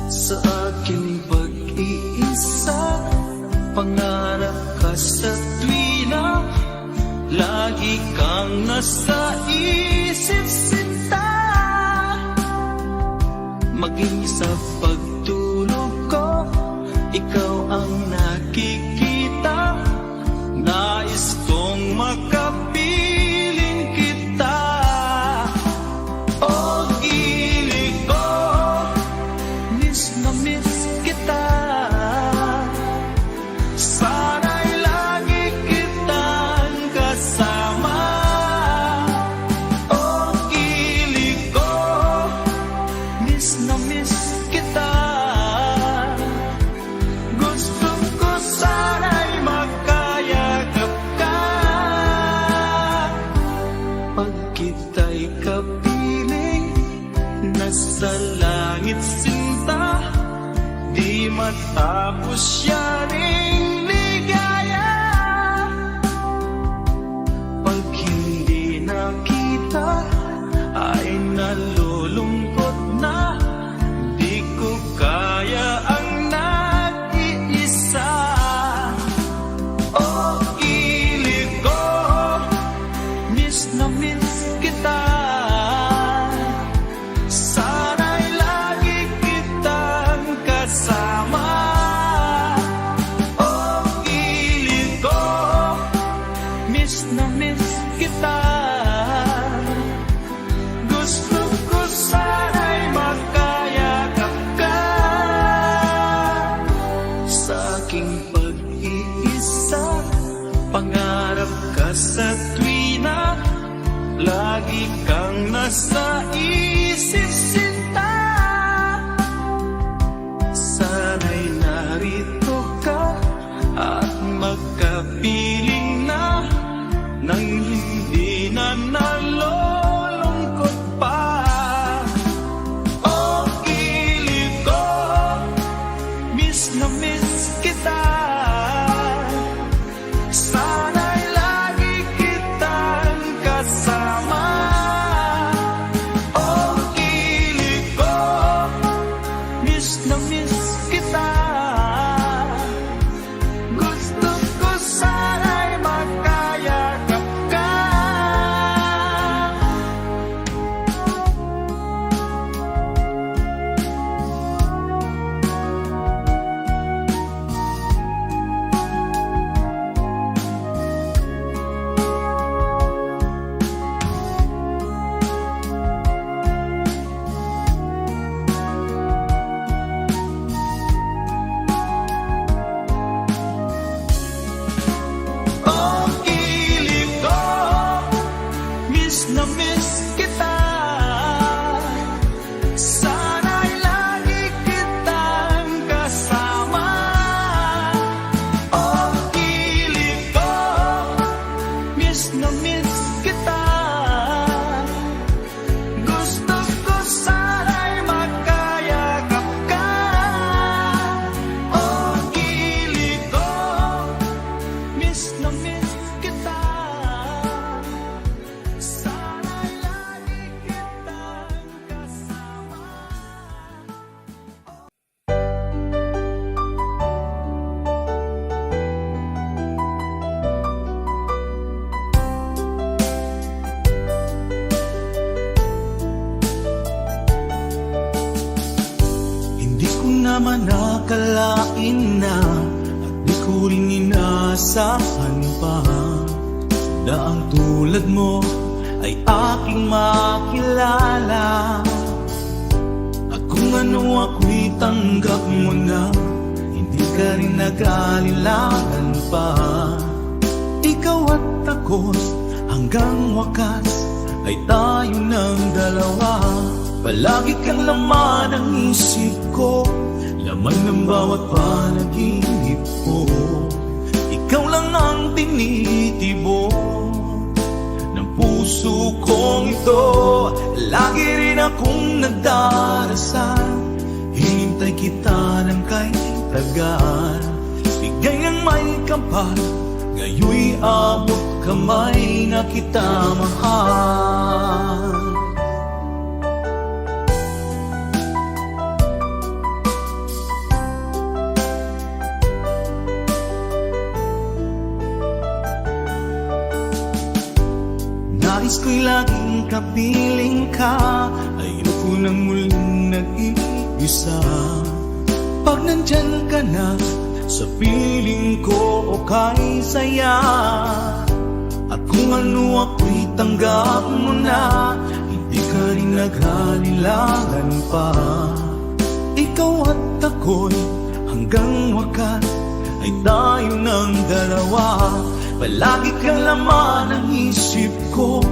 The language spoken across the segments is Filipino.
Sa aking pag-iisa, pangarap ka sa tuwina, lagi kang nasa isip sinta. Maging sa pagtulog ko, ikaw ang nakikita. Nais kong makapiling kita. O gilid ko, miss na miss kita. Sana'y lagi kitang kasama. O gilid ko, miss na miss kita. Gusto ko sana'y magkayakap ka. Pag kita'y kapiling, nasa langit sinta, di matapos yaring ligaya. Pag hindi nakita, ay nalulungkot na, di ko kaya ang nag-iisa. O gilid ko, miss na miss kita. Sana'y lagi kitang kasama. O gilid ko, miss na miss kita. Gusto ko sana'y magkayakap ka. Sa aking pag-iisa, pangarap ka sa tuwina, lagi kang nasa isip sinta. Sana'y narito ka at magkapiling na, nang hindi na nalulungkot pa. O gilid ko, miss na miss kita. Sana'y lagi kitang kasama. O gilid ko, miss na miss kita. Gusto ko sana'y magkayakap ka. O gilid ko, miss na miss kita. Sana'y lagi kitang kasama. O gilid ko, miss na miss kita. Gusto ko sana'y magkayakap ka. O gilid ko, miss na miss kita. Sana'y lagi kitang kasama. Hindi ko naman nakalain na, at di ko rin inaasahan pa, na ang tulad mo ay aking makilala. At kung ano ako'y tanggap mo na, hindi ka rin nag-alilangan pa. Ikaw at ako, hanggang wakas ay tayo ng dalawa. Palagi kang laman ng isip ko, laman ng bawat panaginip ko. Ikaw lang ang tinitibok ng puso kong ito. Lagi rin akong nagdarasal, hinintay kita ng kay tagal. Bigay ang may kapal, ngayoy abot kamay na kita mahal. kapiling ka, ayoko nang muling nag-iisa. Pag nandyan ka na, sa piling ko okay saya. At kung ano ako'y tanggap mo na, hindi ka rin naghalilangan pa. Ikaw at ako'y hanggang wakas ay tayo ng dalawa. Palagi kang laman ng isip ko,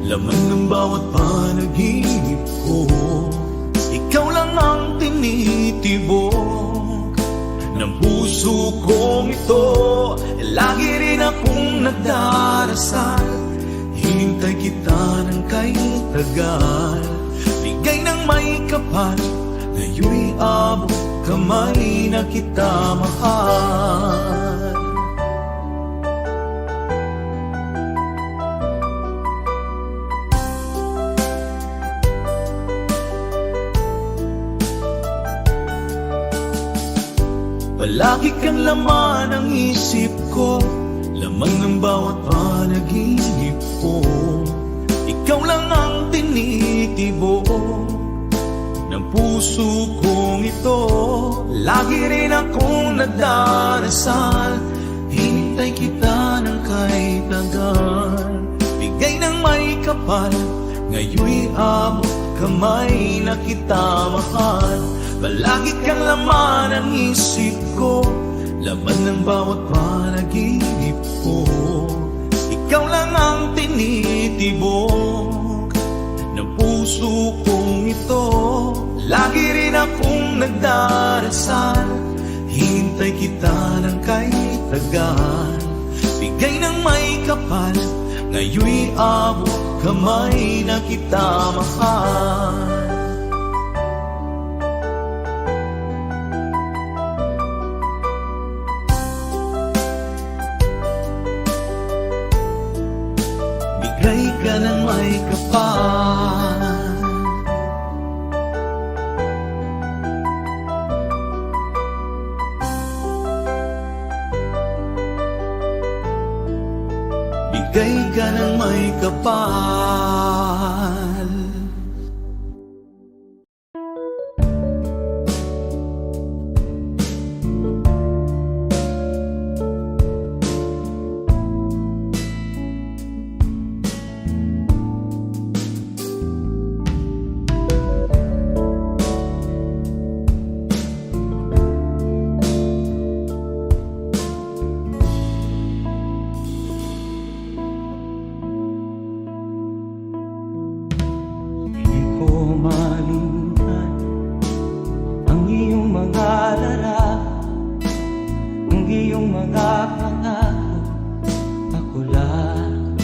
laman ng bawat panaginip ko. Ikaw lang ang tinitibok ng puso kong ito. Lagi rin akong nagdarasal, hinintay kita ng kay tagal. Bigay ng may kapal, ngayon'y abot kamay na kita mahal. Palagi kang laman ng isip ko, laman ng bawat panaginip ko. Ikaw lang ang tinitibok ng puso kong ito. Lagi rin akong nagdarasal, hinintay kita ng kay tagal. Bigay ng may kapal, ngayon'y abot kamay na kita mahal. Palagi kang laman ng isip ko, laman ng bawat panaginip ko. Ikaw lang ang tinitibok ng puso kong ito. Lagi rin akong nagdarasal, hintay kita ng kay tagal. Bigay ng may kapal, ngayon'y abot kamay na kita mahal. Bigay ka ng may kapal, bigay ka ng may kapal. Malimtan ang iyong mga larawan, ang iyong mga pangako, ako lang.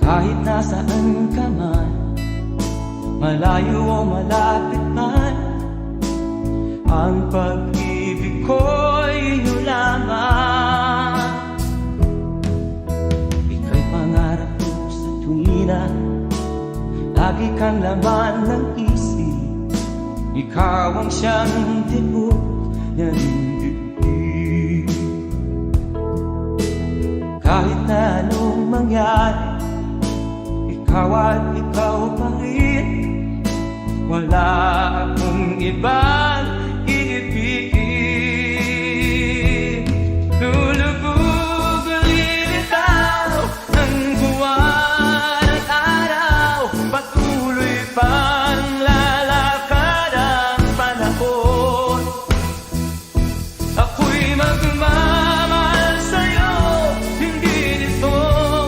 Kahit nasaan ka man, malayo o malapit man, ang pag-ibig ko'y iyong lamang. Ika'y pangarap ko sa tuwina, lagi kang laman ng isip. Ikaw ang siyang tibok ng dibdib. Kahit na anong mangyari, ikaw at ikaw pa rin. Wala akong ibang iibigin. Lulubog ang lilitaw ng buwan at araw, patuloy pang lalakad ang panahon. Ako'y magmamahal sa'yo, hindi nito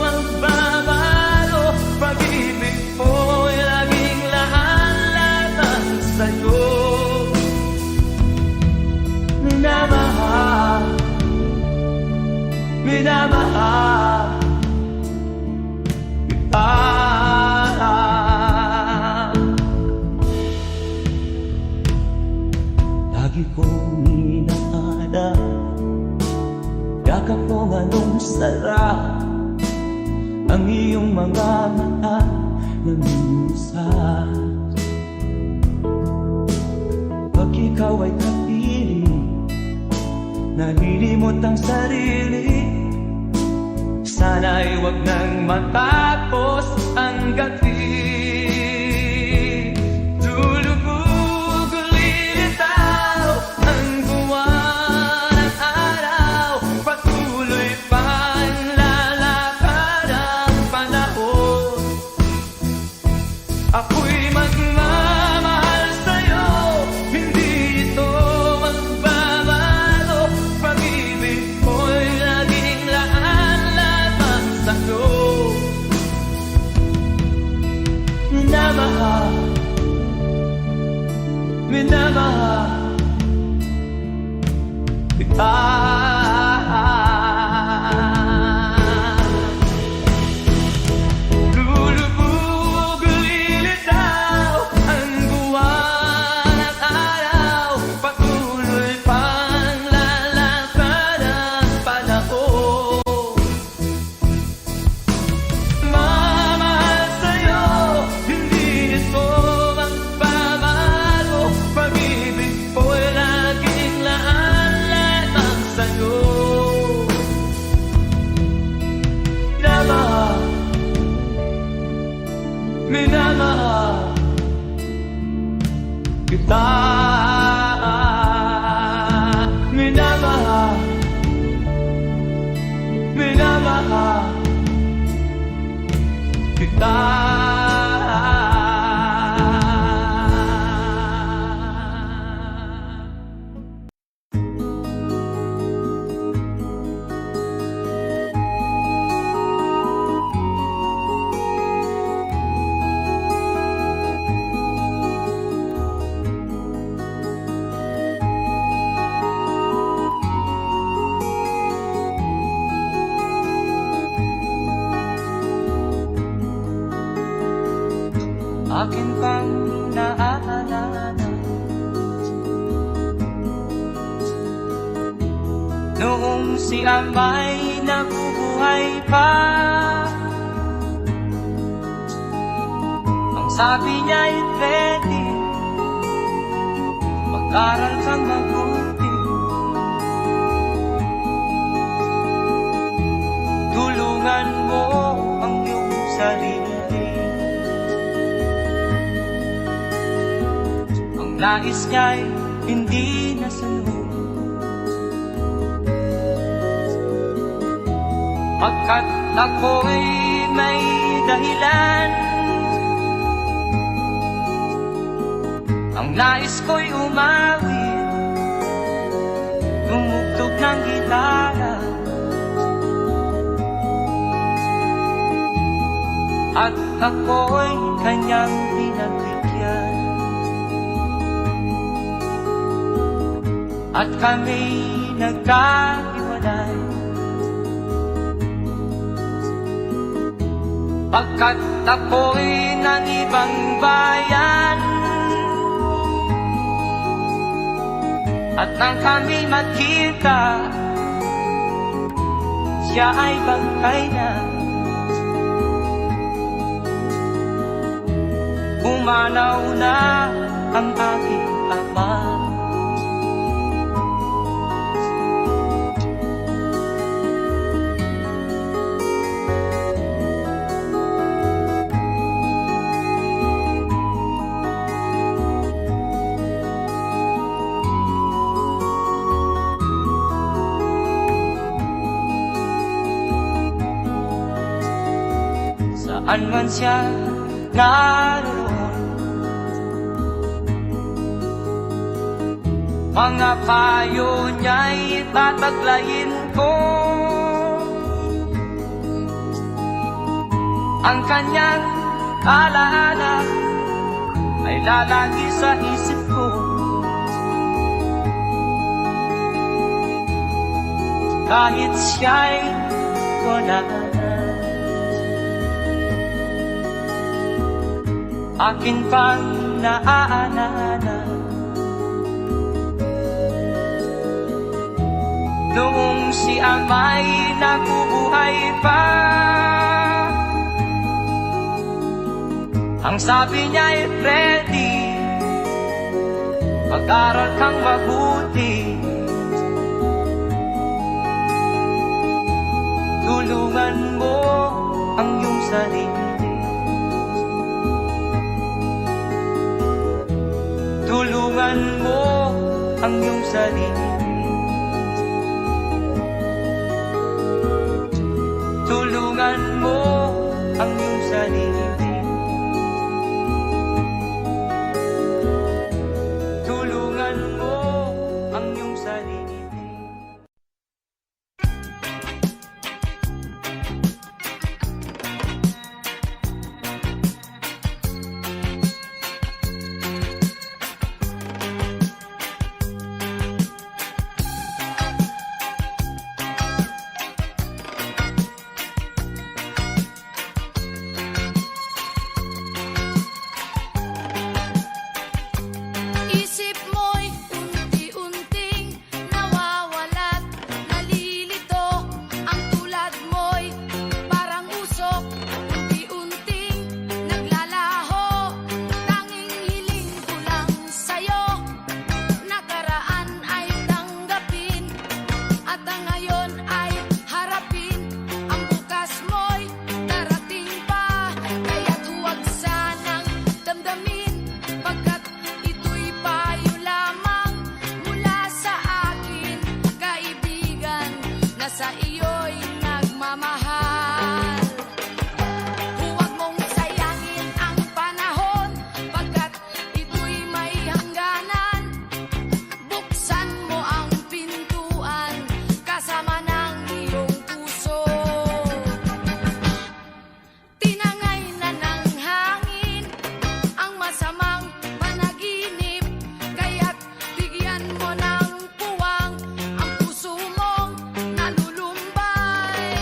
magbabago. Pag-ibig ko'y laging lahat-lahat sa'yo. Minamahal, minamahal kita. Lagi kong inahanap, yakap kong anong sarap, ang iyong mga mata na minsan. Pag ikaw ay kapiling, nalilimot ang sarili, Sana'y wag nang matapos ang gabi. Lulubog, lilitaw ang buwan at araw. Patuloy pang lalakad ang panahon. Ako'y magmamahal sa'yo, hindi ito magbabago. Pag-ibig ko'y laging laan lamang sa'yo. Minamahal, minamahal kita. Lulubog, lilitaw ang buwan at araw. Patuloy pang lalakad ang panahon. Mamahal sa'yo, hindi ito magbabago. Pag-ibig ko'y laging laan lamang sa'yo. Minamahal, minamahal kita. Minamahal, minamahal kita. Akin pang naaalala noong si Amay nabubuhay pa. Ang sabi niya'y ready, mag-aral kang mabuti. Tulungan mo ang iyong sarili. Nais niya'y hindi nasunod, pagkat ako'y may dahilan. Ang nais ko'y umawi, tumugtog ng gitara, at ako'y kanyang pinagbigyan. At kami nagkahiwalay, pagkat ako'y ng ibang bayan. At nang kami magkita, siya ay bangkay na. Umanaw na ang aking ama. Saan man siya naroon, mga payo niya'y tataglayin ko. Ang kanyang alaala ay lalagi sa isip ko. Kahit siya'y wala na, akin pang naaalala noong si Amay nabubuhay pa. Ang sabi niya'y ready, mag-aral kang mabuti. Tulungan mo ang iyong sarili. Tulungan mo ang iyong sarili. Tulungan mo ang iyong sarili. Tulungan mo ang iyong sarili. Isip mo'y unti-unting nawawalat, nalilito. Ang tulad mo'y parang usok, unti-unting naglalaho. Tanging hiling ko lang sa'yo, nakaraan ay tanggapin, at ang ngayon ay harapin. Ang bukas mo'y darating pa, kaya't huwag sanang damdamin, pagkat ito'y payo lamang mula sa akin, kaibigan, na sa iyo'y nagmamahal. Huwag mong sayangin ang panahon, pagkat ito'y may hangganan. Buksan mo ang pintuan, kasama ng iyong puso. Tinangay na ng hangin ang masamang panaginip, kaya't bigyan mo ng puwang ang puso mong nalulumbay.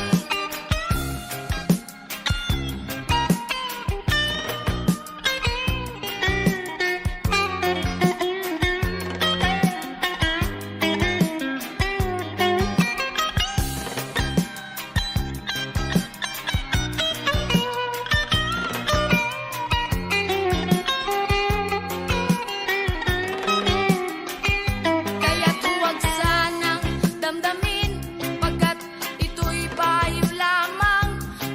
Kaya't huwag sanang damdamin, pagkat ito'y payo lamang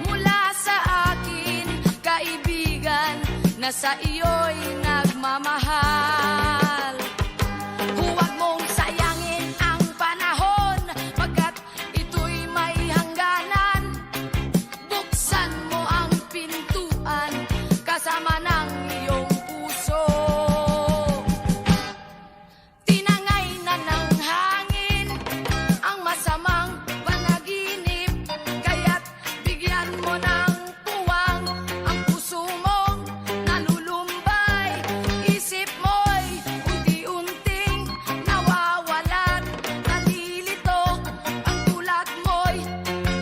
mula sa akin, kaibigan, na sa iyo'y nagmamahal. Huwag mong sayangin ang panahon, pagkat ito'y may hangganan. Buksan mo ang pintuan, kasama ng iyong puso. Tinangay na ng hangin ang masamang panaginip, kaya't bigyan mo ng puwang ang puso mong nalulumbay. Isip mo'y unti-unting nawawalan, nalilito. Ang tulad mo'y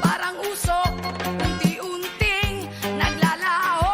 parang usok, unti-unting naglalaho.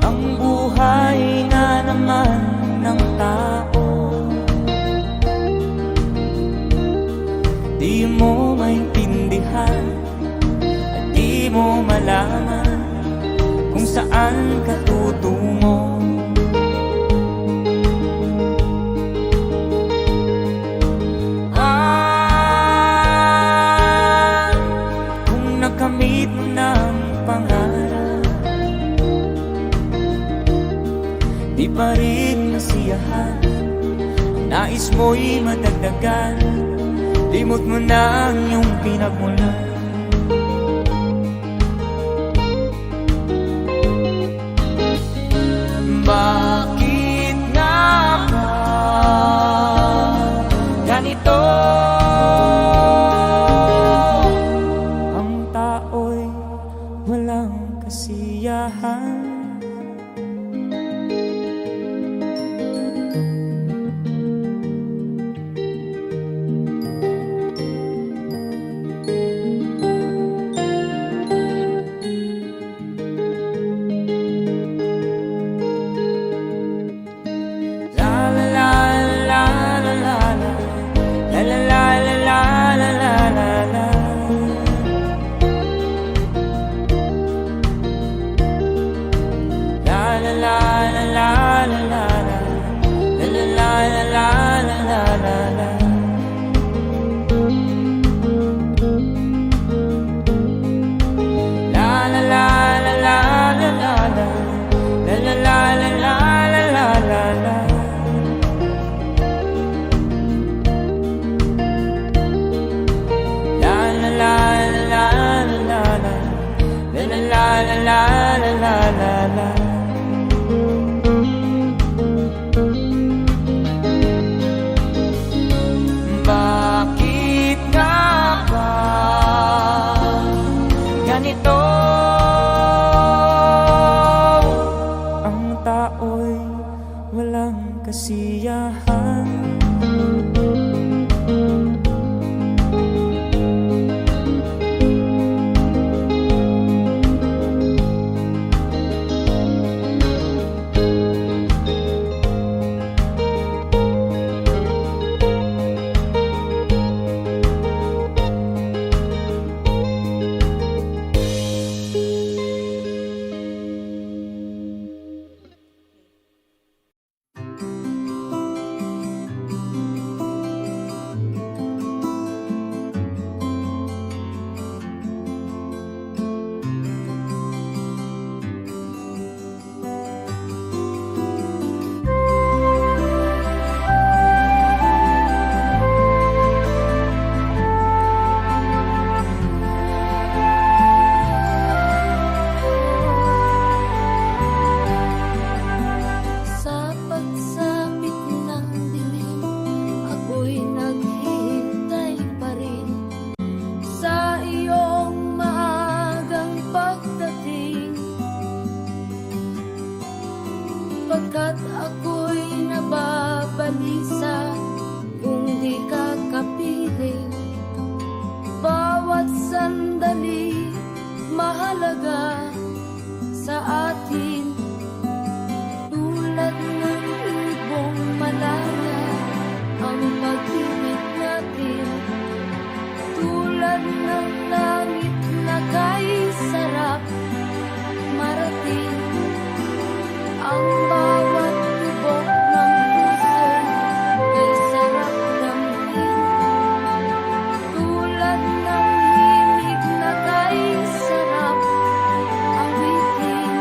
Ang buhay nga naman ng tao, di mo maintindihan at di mo malaman kung saan ka tutungo. Kung nakamit mo ng pangarap, di pa rin nasiyahan, ang nais mo'y madagdagan, limot mo na ang iyong pinagmulan. Ba kasiyahan. Sa pagsapit ng dilim, ako'y naghihintay pa rin sa iyong maagang pagdating. Pagkat ako'y nababalisa kung di ka kapiling. Bawat sandali mahalaga sa atin. Tulad ng ibong malaya ang pag-ibig natin. Tulad ng langit na kay sarap marating. Ang bawat tibok ng puso kay sarap damhin. Tulad ng himig na kay sarap awitin.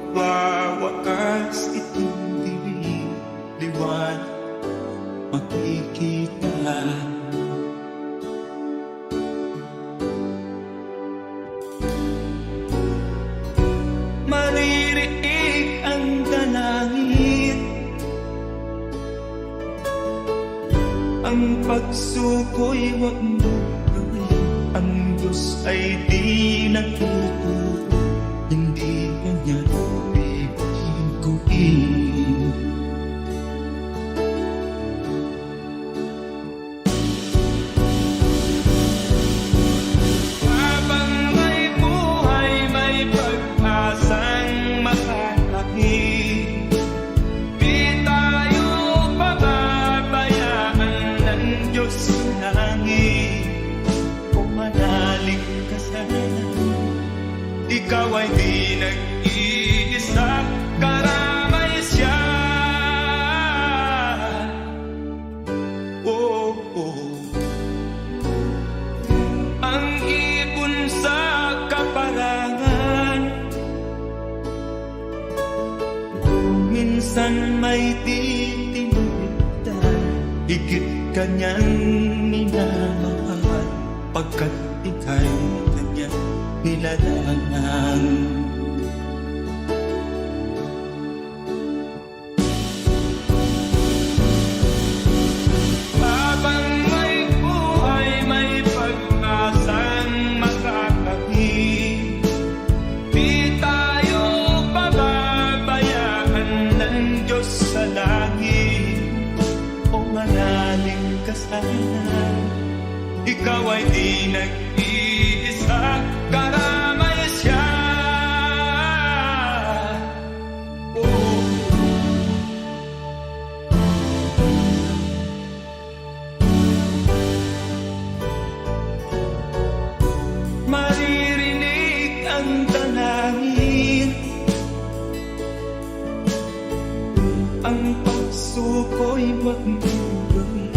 magwawakas itong dilim, liwanag makikita. Maririnig ang dalangin, ang pagsuko'y wag mo gawin. Ang Diyos ay di natuturo, hindi kanya bibiguin. Habang may buhay, may pag-asang makakakit. Di tayo pababayaan ng Diyos sa langit. Kung manalig ka sana, ikaw ay di nag-iisa, karamay siya. Oh, oh. Ang ibon sa kaparangan, minsan may titinigtan, higit kanyang minamahal, pagkat ika'y kanyang nilalangan. Habang may buhay, may pag-asang makakakit. Di tayo pababayaan ng Diyos sa langit. O manalig ka sana, ikaw ay di nag-iisa, karamay siya. Oh. Maririnig ang dalangin, ang pagsuko'y wag mo gawin.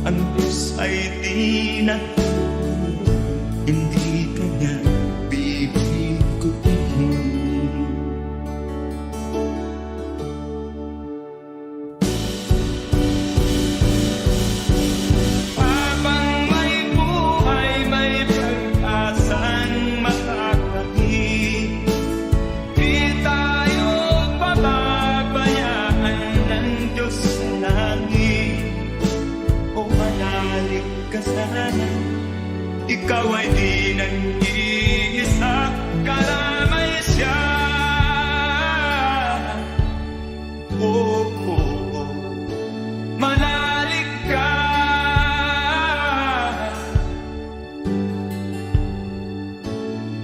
Ang Diyos ay di natuturo, hindi kanya bibiguin. Habang may buhay, may pag-asang makakakit. Di tayo pababayaan ng Diyos sa langit. O manalig ka sana, ikaw ay di nag-iisa, karamay siya. Oh, oh, oh. Manalig ka,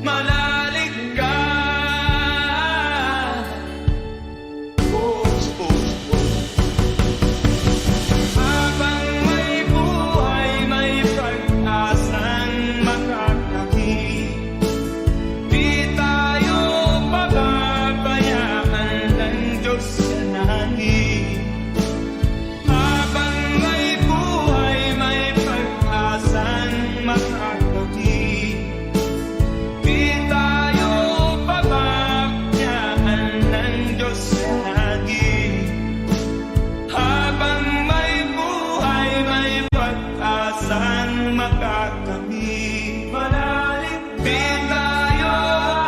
manalig ka. Oh, oh, oh. Habang may buhay, may pag-asang makakakit. Di tayo pababayaan ng Diyos sa langit. Habang may buhay, may pag-asang makakakit. Di tayo pababayaan ng Diyos sa langit. Habang may buhay, may pag-asang makakamit. Manalig, di tayo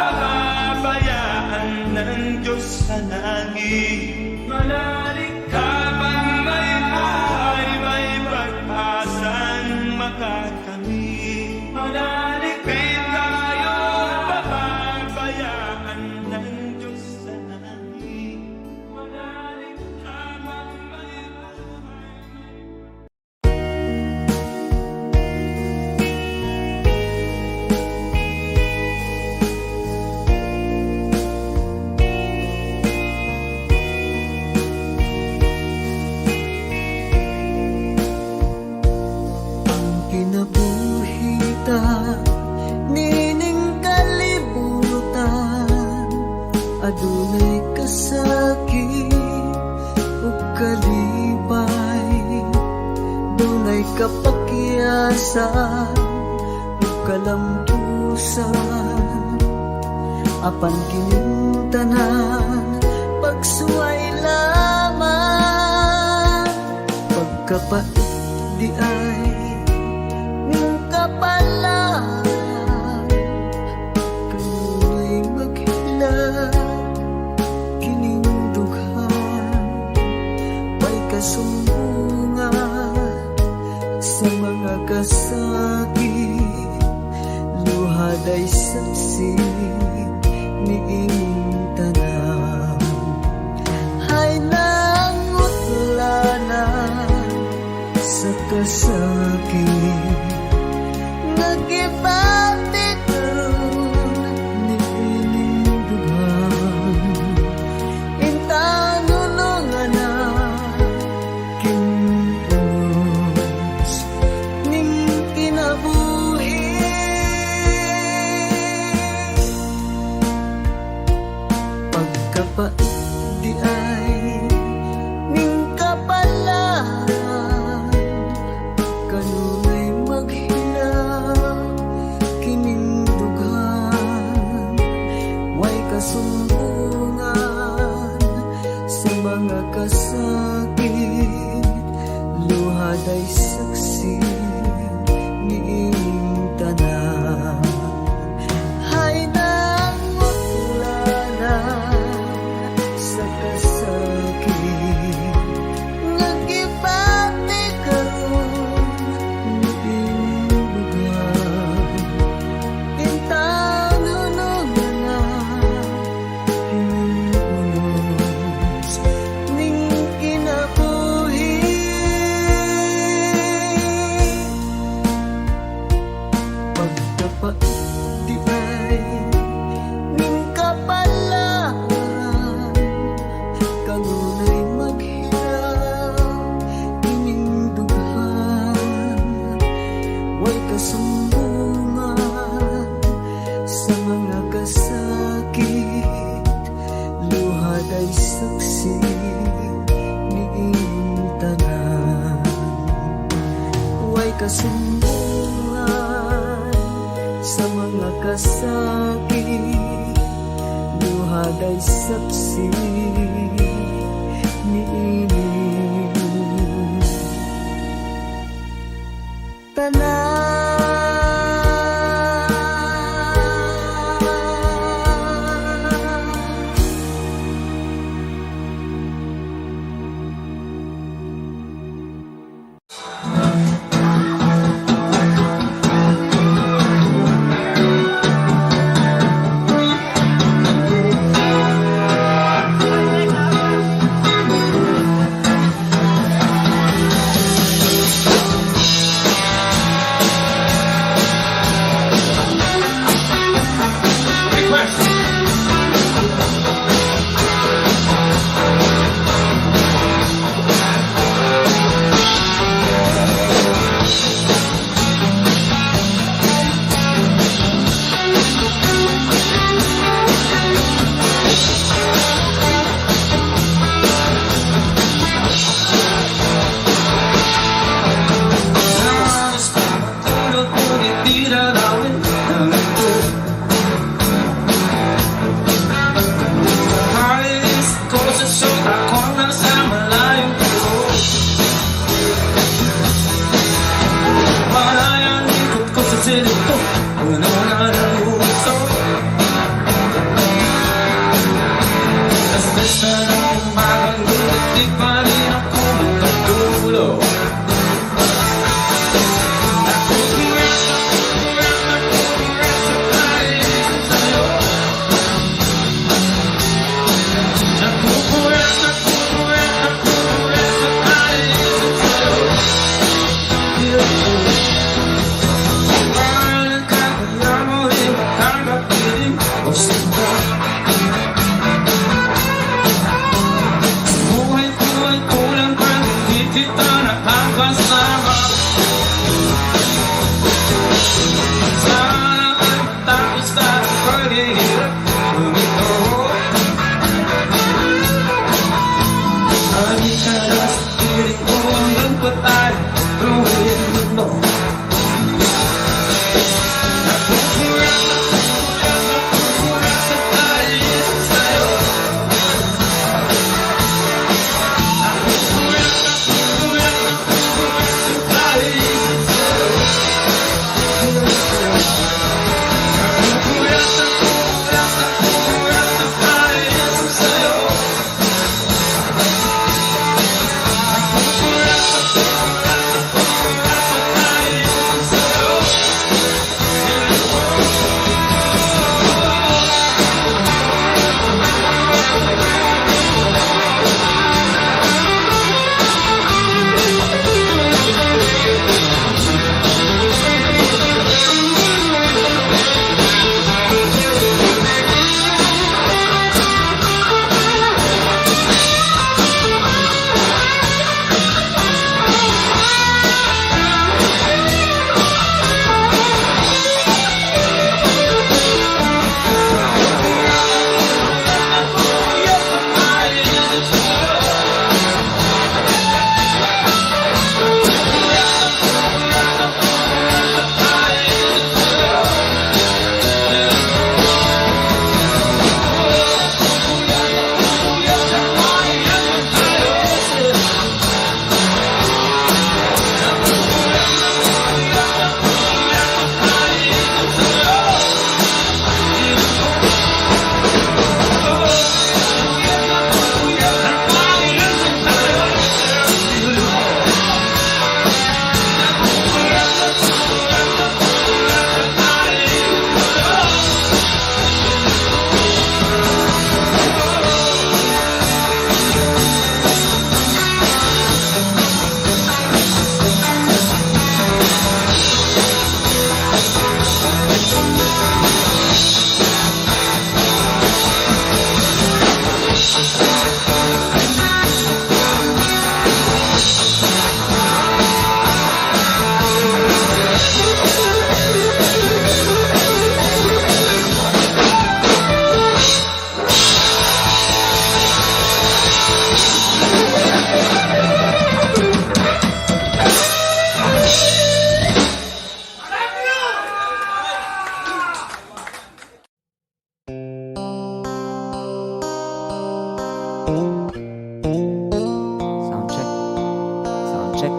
pababayaan ng Diyos sa langit. Manalig, habang may buhay, may pag-asang makakamit. Manalig, di tayo pababayaan ng Diyos sa langit. Manalig, habang may buhay, kinabuhita, nining kalibutan, adunay kasakit ug kalibay, dunay kapakyasan ug kalampusan, apan kining tanan Pagkapait di ay ning kapalaan, kanunay maghila kining dughan, may kasumbungan sa mga kasakit, luhaday saksi ni ining tanan. Hay nangutlanan sa kasakit, nagibati karon ni ining dughan, intanulungan na kinunos ning kinabuhi. Pagkapait di ay ning kapalaan, kanunay maghinaw kining dughan, way kasumbungan sa mga kasakit, luhaday saksi ni ining tanan. Hay nangutlanan sa kasakit, nagibati karon ni ining dughan, intanulungan na kinunos ning kinabuhi. Pagkapait di ay ning kapalaan, kanunay maghinaw ining dughan, way kasumbungan sa mga kasakit, luhaday saksi ni ining tanan. Way kasumbungan sa mga kasakit, luhaday saksi ni ining tanan. Buhay ko ay Sound check. Sound check.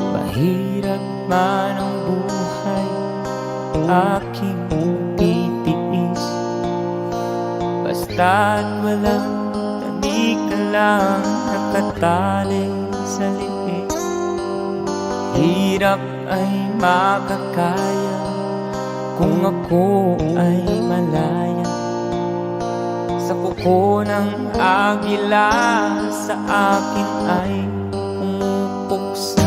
Mahirap man ang buhay, aking titiis. Basta't walang tabi ka lang nakatali sa liig. Hirap ay makakaya kung ako ay malaya sa kuko ng agila, sa akin ay pumupuksa.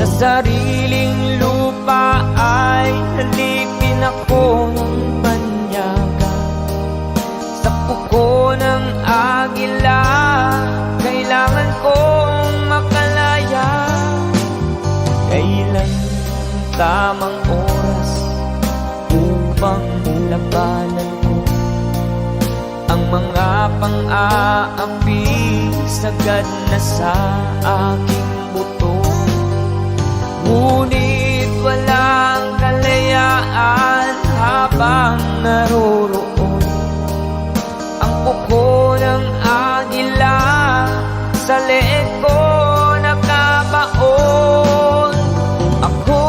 Sa sariling lupa ay halipin ako ng banyaga. Sa kuko ng agila, kailangan kong makalaya. Kailan ang tamang oras upang labanan ko ang mga pang-aapi sagad na sa aking buto. Ngunit walang kalayaan habang naroroon ang kuko ng agila sa leeg ko nakabaon. Ako'y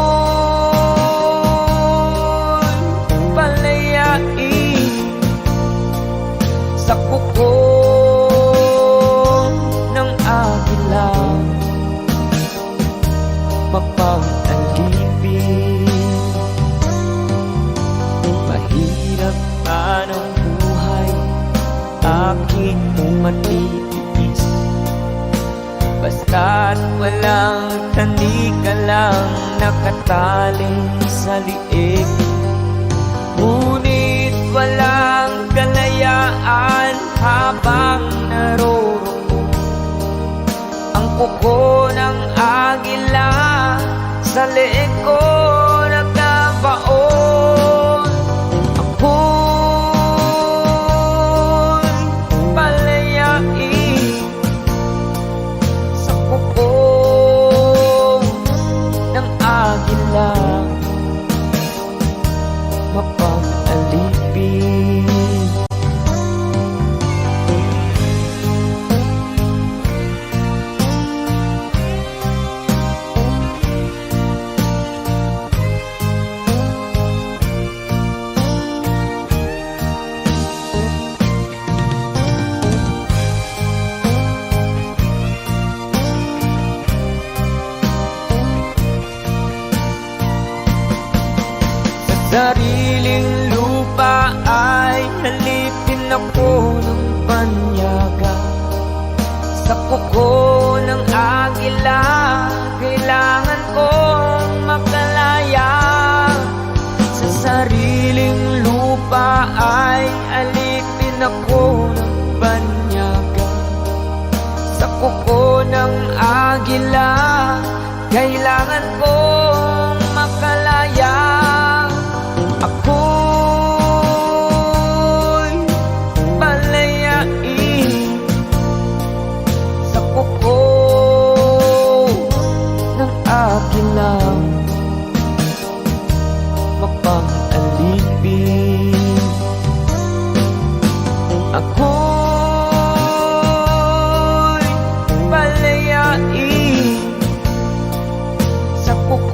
palayain sa kuko ng agila, mapag-alipin. Mahirap man ang buhay, aking matitiis. Basta't walang tandi ka lang nakatali sa liig. Ngunit walang kalayaan habang naroroon ang kuko ng agila sa leeg ko nakabaon. Ako'y palayain sa kuko ng agila, mapag-alipin. Sariling lupa ay halipin ako ng banyaga. Sa kuko ng agila, kailangan kong makalaya. Sa sariling lupa ay halipin ako ng banyaga. Sa kuko ng agila, kailangan kong makalaya. Ako'y palayain sa kuko ng agila, mapag-alipin. Ako'y palayain sa kuko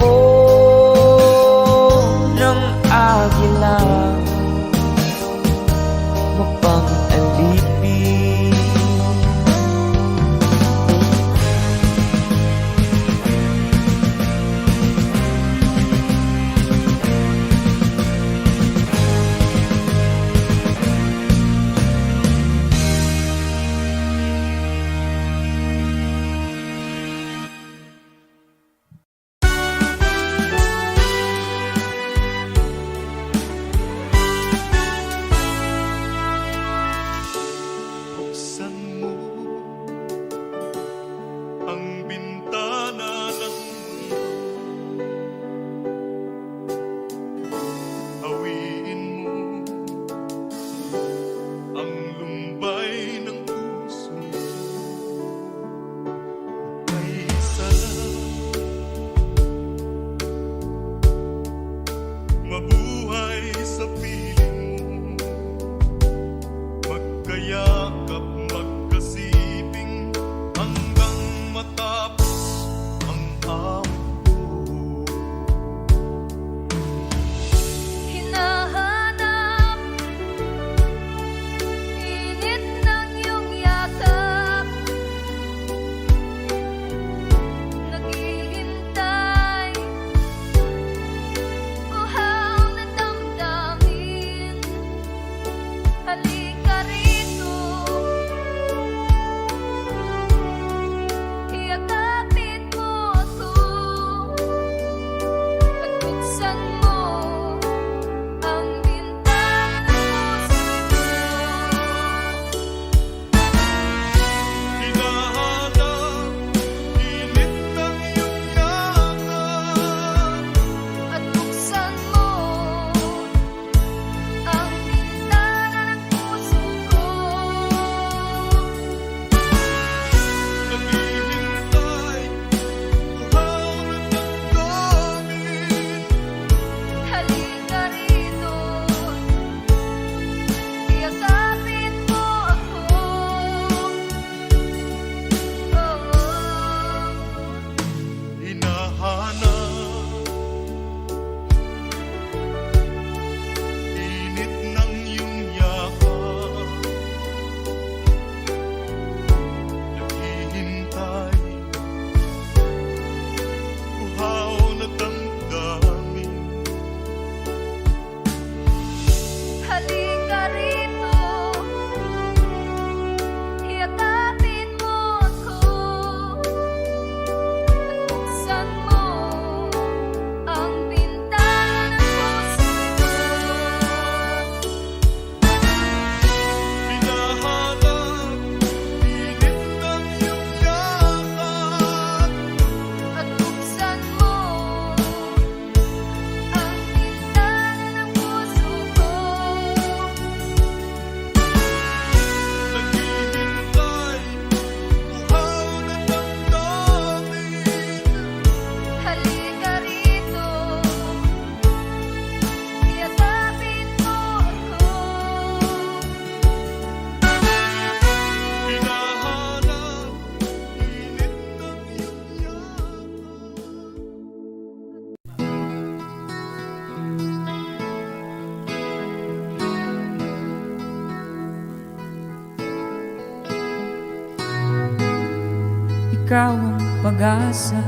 ikaw ang pag-asa,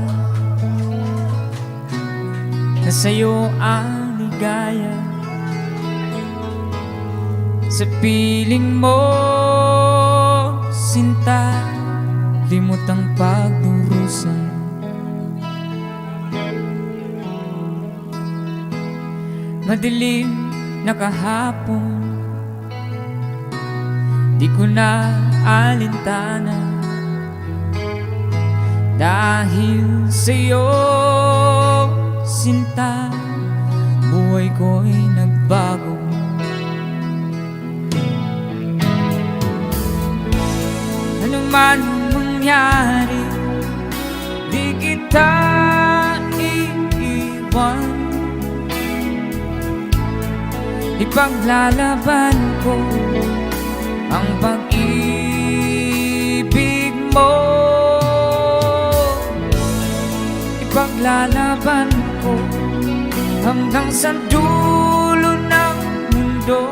na sa'yo ang ligaya. Sa piling mo, sinta, limot ang pagdurusa. Madilim na kahapon, di ko na alintana, dahil sa'yo, sinta, buhay ko'y nagbago. Ano man mangyari, di kita iiwan. Ipaglalaban ko ang pag-ibig mo. Ipaglalaban ko hanggang sa dulo ng mundo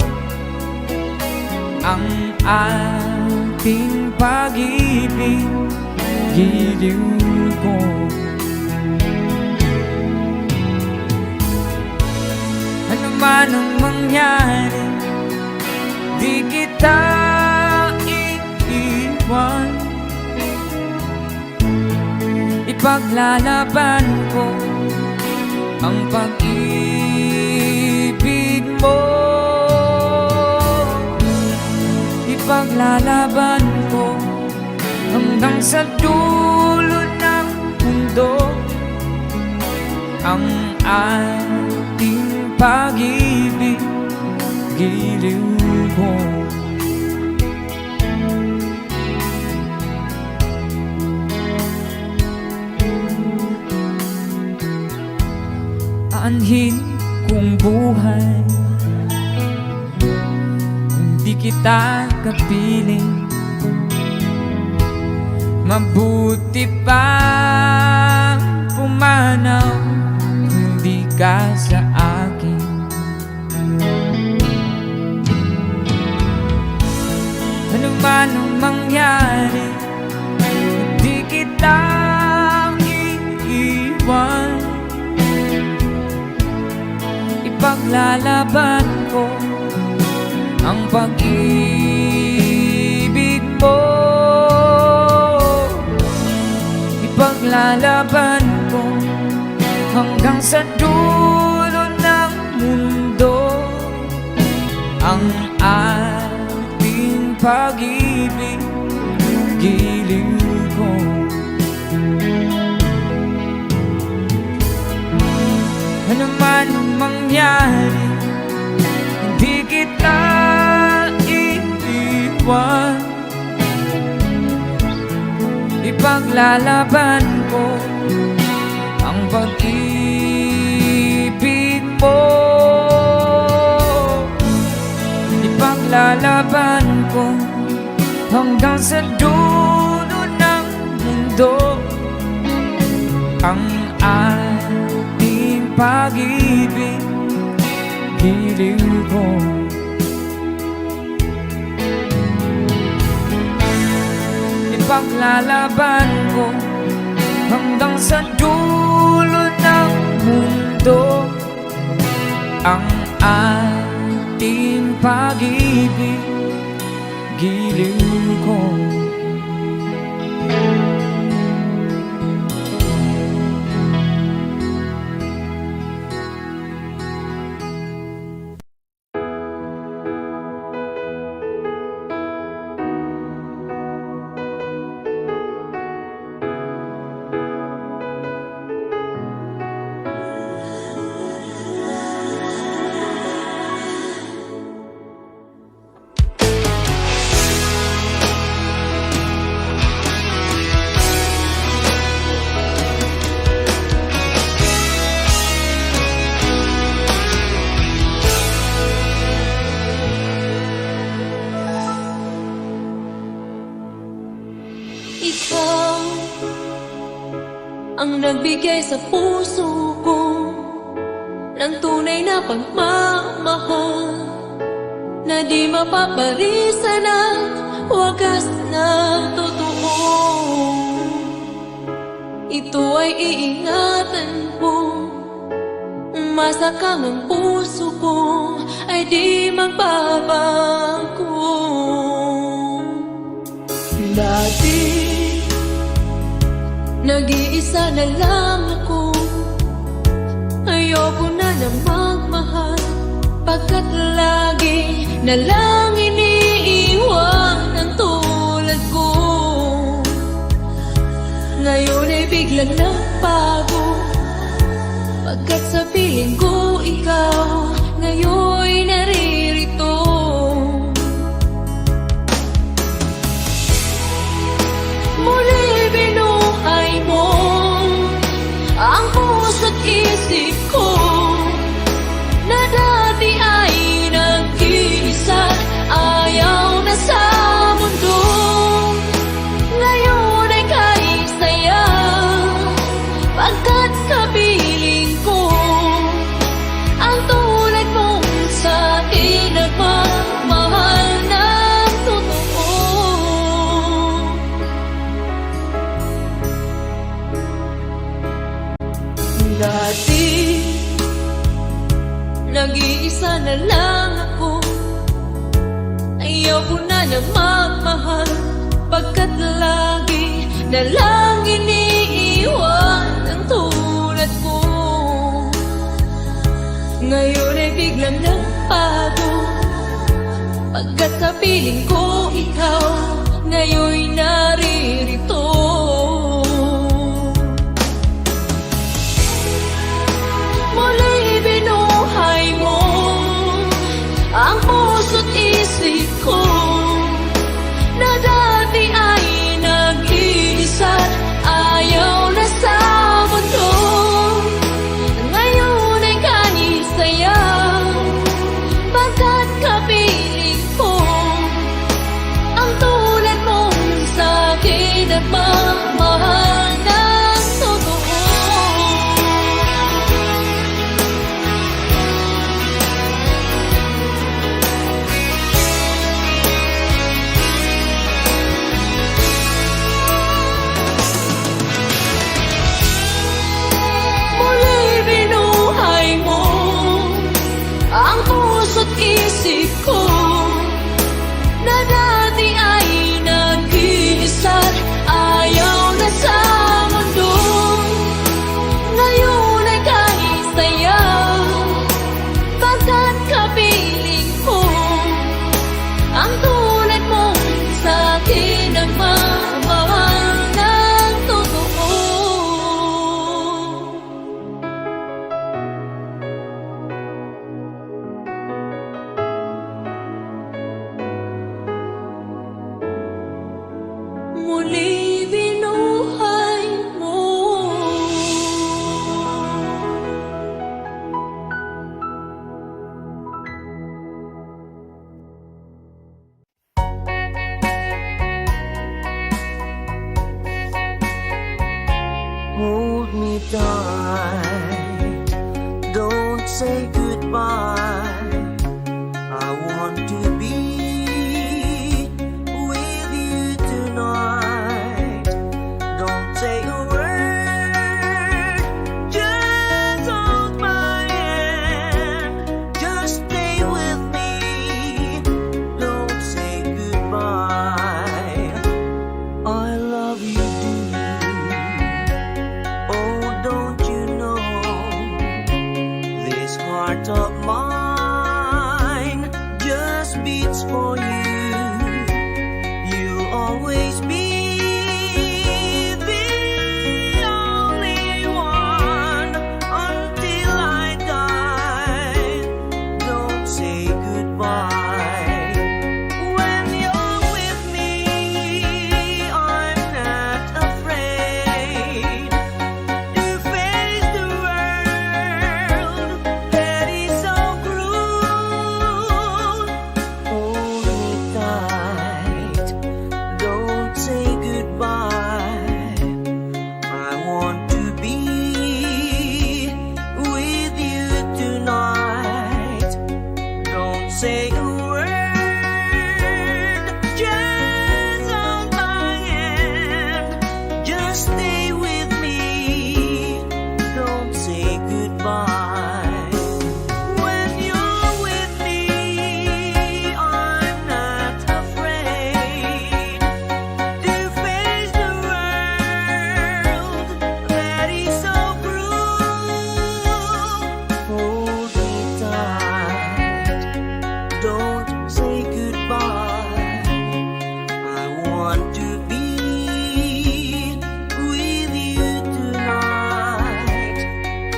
ang ating pag-ibig, giliw ko. Ano man ang mangyari, di kita iiwan. Ipaglalaban ko ang pag-ibig mo. Ipaglalaban ko hanggang sa dulo ng mundo ang ating pag-ibig, giliw ko. Aanhin kong buhay kung di kita kapiling. Mabuti pa pumanaw kung di ka sa akin. Ano man ang mangyari, di kita iiwan. Ipaglalaban ko ang pag-ibig mo. Ipaglalaban ko hanggang sa dulo ng mundo ang ating pag-ibig, giliw ko. Ano man ang mangyari, hindi kita iiwan. Ipaglalaban ko ang pag-ibig mo. Ipaglalaban ko hanggang sa dulo ng mundo ang ating pag-ibig, giliw ko. Ipaglalaban ko hanggang sa dulo ng mundo ang ating pag-ibig, giliw ko. Ikaw ang nagbigay sa puso ko ng tunay na pagmamahal na di mapaparisan at wagas na totoo. ito ay iingatan ko. Masakang ang puso ko ay di magbabago. Dati Nag-iisa na lang ako. Ayoko na na magmahal, pagkat lagi na lang iniiwan ang tulad ko. Ngayon ay biglang nagbago, pagkat sa piling ko ikaw ngayon naririto. Muli binuhay mo ang puso't isip ko, na dati ay nag-iisa, ayaw na sa mundo. Ngayon ay kahit saya, pagkat kapiling ko ang tulad mong sa'kin nagmamahal ng totoo. Dati nag-iisa na lang ako. Ayaw ko na na magmahal, pagkat lagi na lang iniiwan ang tulad ko. Ngayon ay biglang nagbago, pagkat sa piling ko ikaw ngayon naririto. Muli binuhay mo ang puso't isip ko, na dati ay nag-iisa, ayaw na sa mundo. Ngayon ay kahit saya, pagkat kapiling ko ang tulad mong sa'kin nagmamahal ng totoo. Muli binuhay mo ang puso't isip ko, na dati ay nag-iisa, ayaw na sa mundo. Ngayon ay kahit saya, pagkat kapiling ko ang tulad mong sa'kin nagmamahal ng totoo. Muli binuhay mo. hold me tight, don't say goodbye. I want to be with you tonight. Don't say a word, just hold my hand, just stay with me. Don't say goodbye. I love you dearly. Oh, don't you know, this heart of mine want to be with you tonight.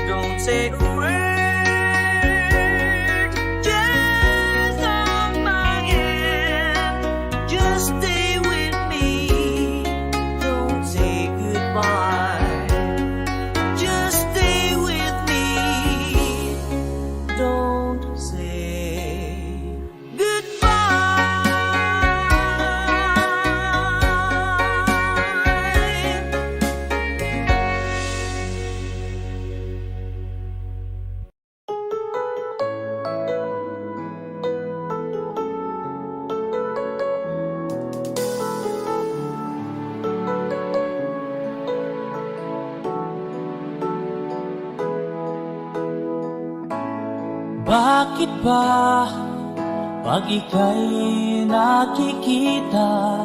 Don't say a word, just hold my hand. Just stay with me. Don't say goodbye. Just stay with me. Don't say goodbye. Bakit ba pag ika'y nakikita,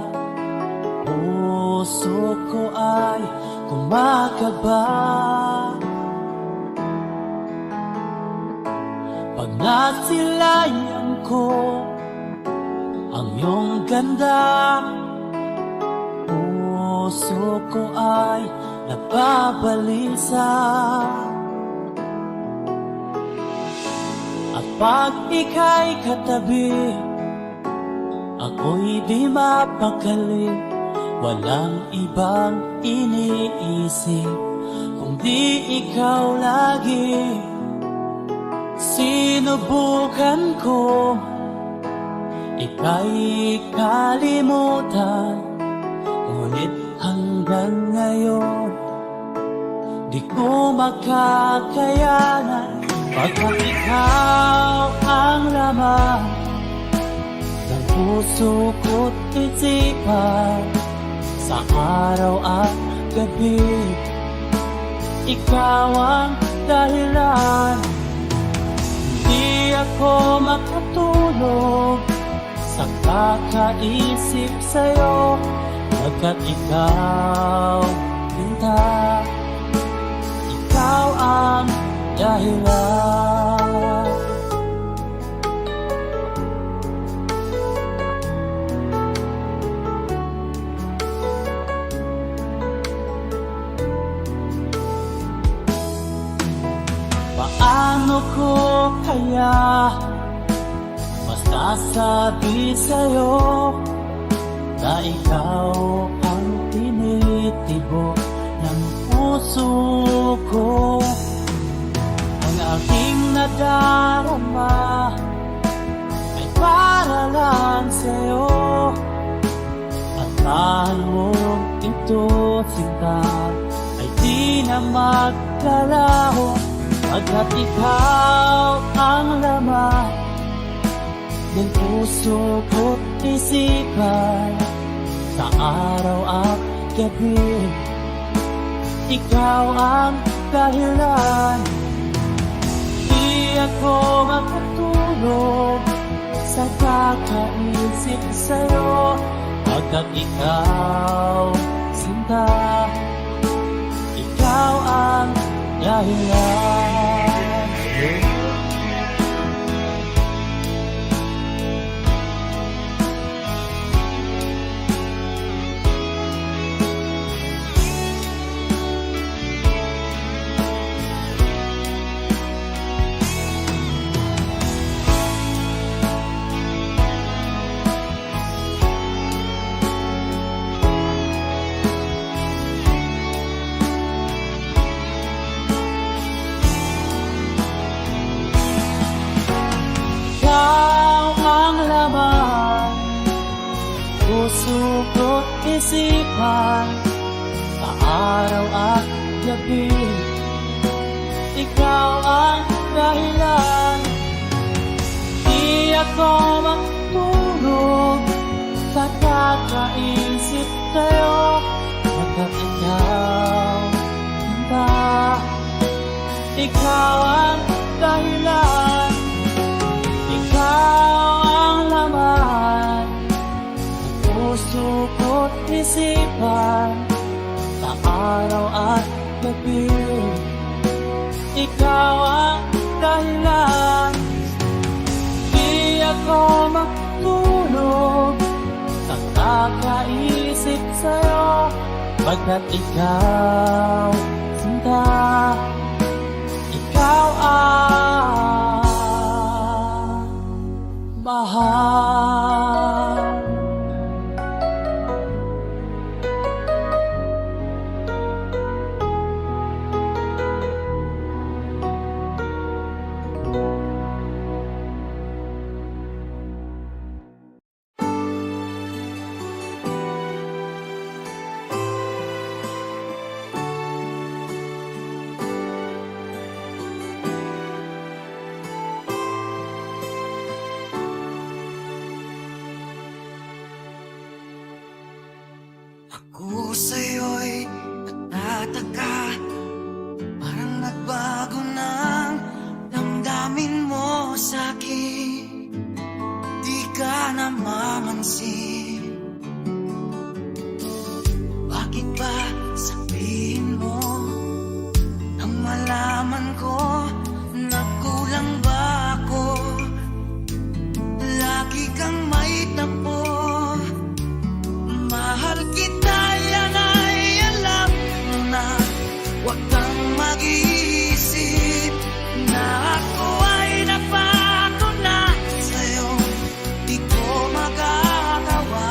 puso ko ay kumakaba? Pag nasilayan ko ang iyong ganda, puso ko ay nababalisa. At pag ika'y katabi, ako'y di mapakali. Walang ibang iniisip kundi ikaw lagi. Sinubukan ko ika'y kalimutan, ngunit hanggang ngayon di ko makakayanan. Pagkat ikaw ang laman ng puso ko't isipan, sa araw at gabi, ikaw ang dahilan. Hindi ako makatulog sa kakaisip sa'yo, pagkat ikaw, Sinta, ikaw ang dahilan. Paano ko kaya masasabi sa'yo na ikaw ang tinitibok ng puso ko? Ang aking nadarama ay para lang sa'yo, at mahal mo ito, Sinta, ay di na maglalaho. Pagkat ikaw ang laman ng puso ko't isipan, sa araw at gabi, ikaw ang dahilan. Di ako makatulog sa kakaisip sa'yo, pagkat ikaw, Sinta, ikaw ang dahilan. Puso ko't isipan, sa araw at gabi, ikaw ang dahilan. Di ako matulog sa kakaisip sa'yo, pagkat ikaw, Sinta, ikaw ang dahilan. Ikaw ang laman ng puso ko't isipan, sa araw at gabi, ikaw ang dahilan. Di ako matulog sa makakaisip sa'yo pagkat ikaw, sinta, ikaw ang mahal. Ako sa'yo'y natataka, parang nagbago ng damdamin mo sa'kin. Di ka namamansin. Bakit ba sabihin mo nang malaman ko na kulang ba ako? Lagi kang may tapo. Mahal kita, yan ay alam mo na. Huwag kang mag-iisip na ako ay napako na sa'yo. Di ko magagawa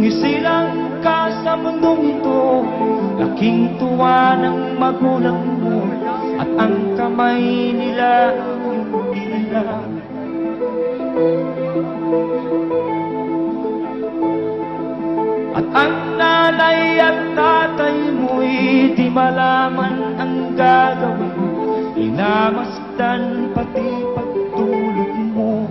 Sumisilang ka sa mundong ito, laking tuwa ng magulang mo, at ang kamay nila yung tila. At ang nanay at tatay mo'y di malaman ang gagawin, inamasdan pati pagtulog mo.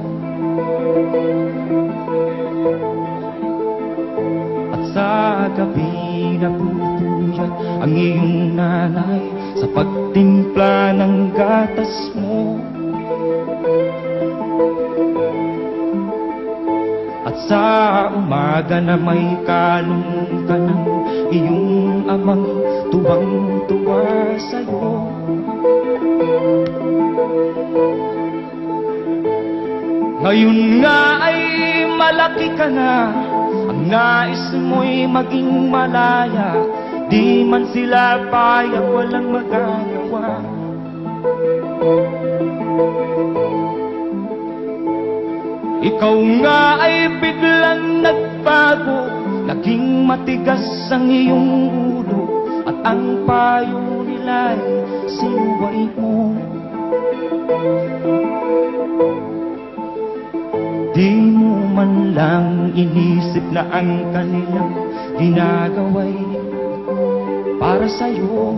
At sa gabi naputuyat ang iyong nanay sa pagtimpla ng gatas mo. At sa umaga na may kalong ka ng iyong amang tuwang-tuwa sa'yo. Ngayon nga ay malaki ka na, ang nais mo'y maging malaya, di man sila payag, walang magagawa. Ikaw nga ay biglang nagbago, naging matigas ang iyong ulo, at ang payo nila'y sinuway mo. Di mo man lang inisip na ang kanilang ginagawa'y para sa'yo.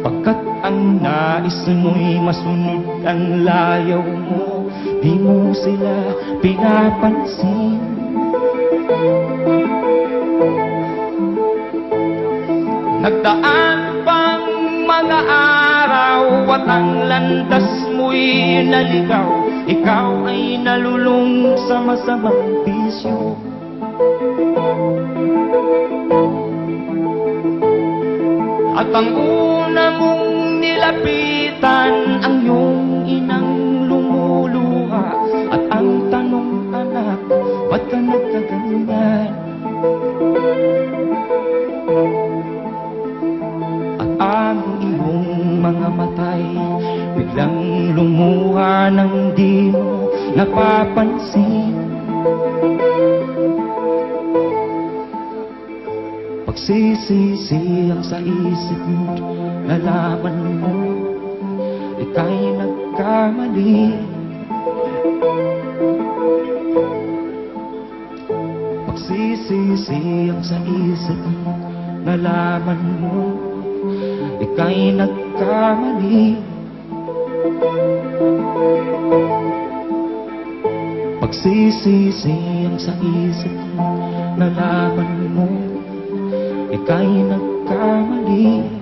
Pagkat ang nais mo'y masunod ang layaw mo, di mo sila pinapansin. Nagdaan pang mga araw at ang landas mo'y naligaw, ikaw ay nalulung sa masamang bisyo. At ang una mong nilapitan ang iyong inang lumuluha, at ang tanong, anak, ba't ka nagkaganyan? At ang iyong mga matay biglang lumuha nang di mo napapansin. Pagsisisiyang sa isip mo, nalaman mo ika'y nagkamali. Pagsisisiyang sa isip mo, nalaman mo ika'y nagkamali. Pagsisisiyang sa isip mo, nalaman mo ika'y nagkamali.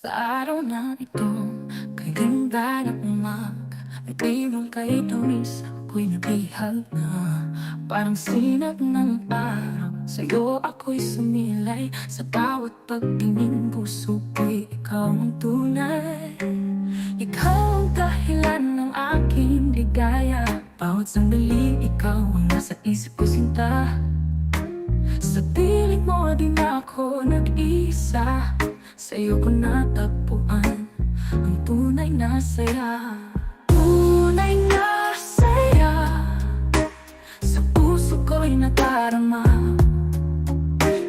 Sa araw na ito, kay ganda ng umaga, may tingong kay Doris, ako'y nabihag na. Parang sinag ng araw, sa'yo ako'y sumilay. Sa bawat pagtingin puso ko'y ikaw ang tunay. Ikaw ang dahilan ng aking ligaya, bawat sandali ikaw ang nasa isip ko, sinta. Sa piling mo di na ako nag-isa, sa'yo ko natagpuan ang tunay na saya. Tunay na saya, sa puso ko'y nadarama.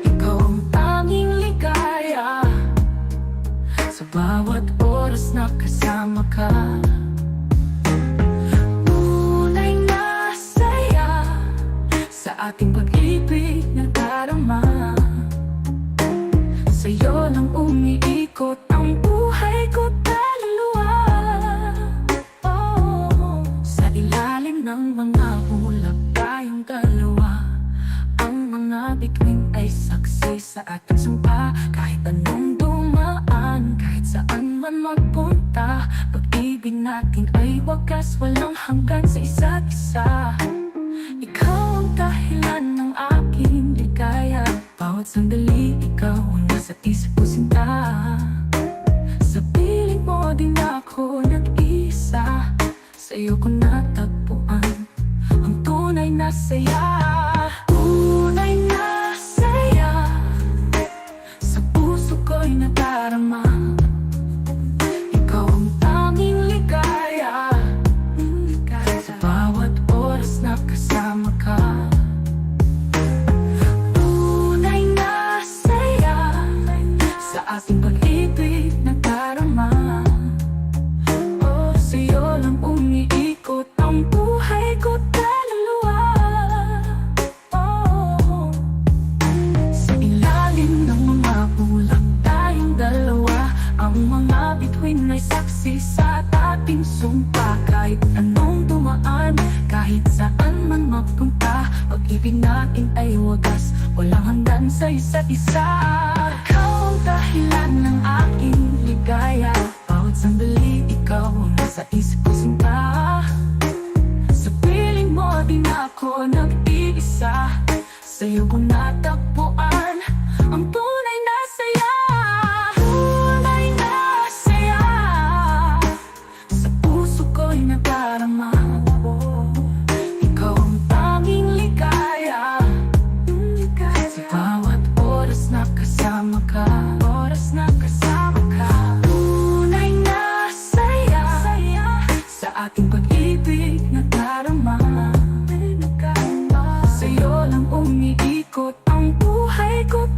Ikaw ang tanging ligaya, sa bawat oras na kasama ka. Tunay na saya, sa ating pag-ibig nadarama. Sa'yo lang umiikot ang buhay ko, kaluluwa. Oh, sa ilalim ng mga ulap tayong dalawa, ang mga bituin ay saksi sa ating sumpa. Kahit anong dumaan, kahit saan man magpunta, pag-ibig natin ay wagas, walang hanggan sa isa't isa. Ikaw ang dahilan ng aking ligaya, bawat sandali ikaw ang nasa isip ko, sinta. Sa di na ako nag-isa. Sa'yo ko natagpuan ang tunay na saya. Tunay na saya, sa puso ko'y nadarama. Ikaw ang tanging ligaya, sa bawat oras na kasama ka. Tunay na saya, sa ating pag-ibig nadarama. Oh, sa'yo lang umiikot ang buhay ko kaluluwa. Oh, sa ilalim ng mga bulak tayong dalawa, ang mga bituin ay saksi sa ating sumpa. Kahit anong dumaan, kahit saan man magpunta, pag-ibig natin ay wagas, walang hanggan sa isa't isa. Ikaw ang dahilan ng aking ligaya, bawat sandali ikaw ang nasa isip ko sinta. Sa piling mo di na ako nag-iisa, sa'yo ko natagpuan ang tunay na saya. Tunay na saya, sa puso ko'y nadarama. Ikaw ang tanging ligaya, sa bawat oras na kasama ka. Oras na kasama ka. Tunay na saya, sa ating pag-ibig nadarama. Sa'yo lang umiikot ang buhay ko.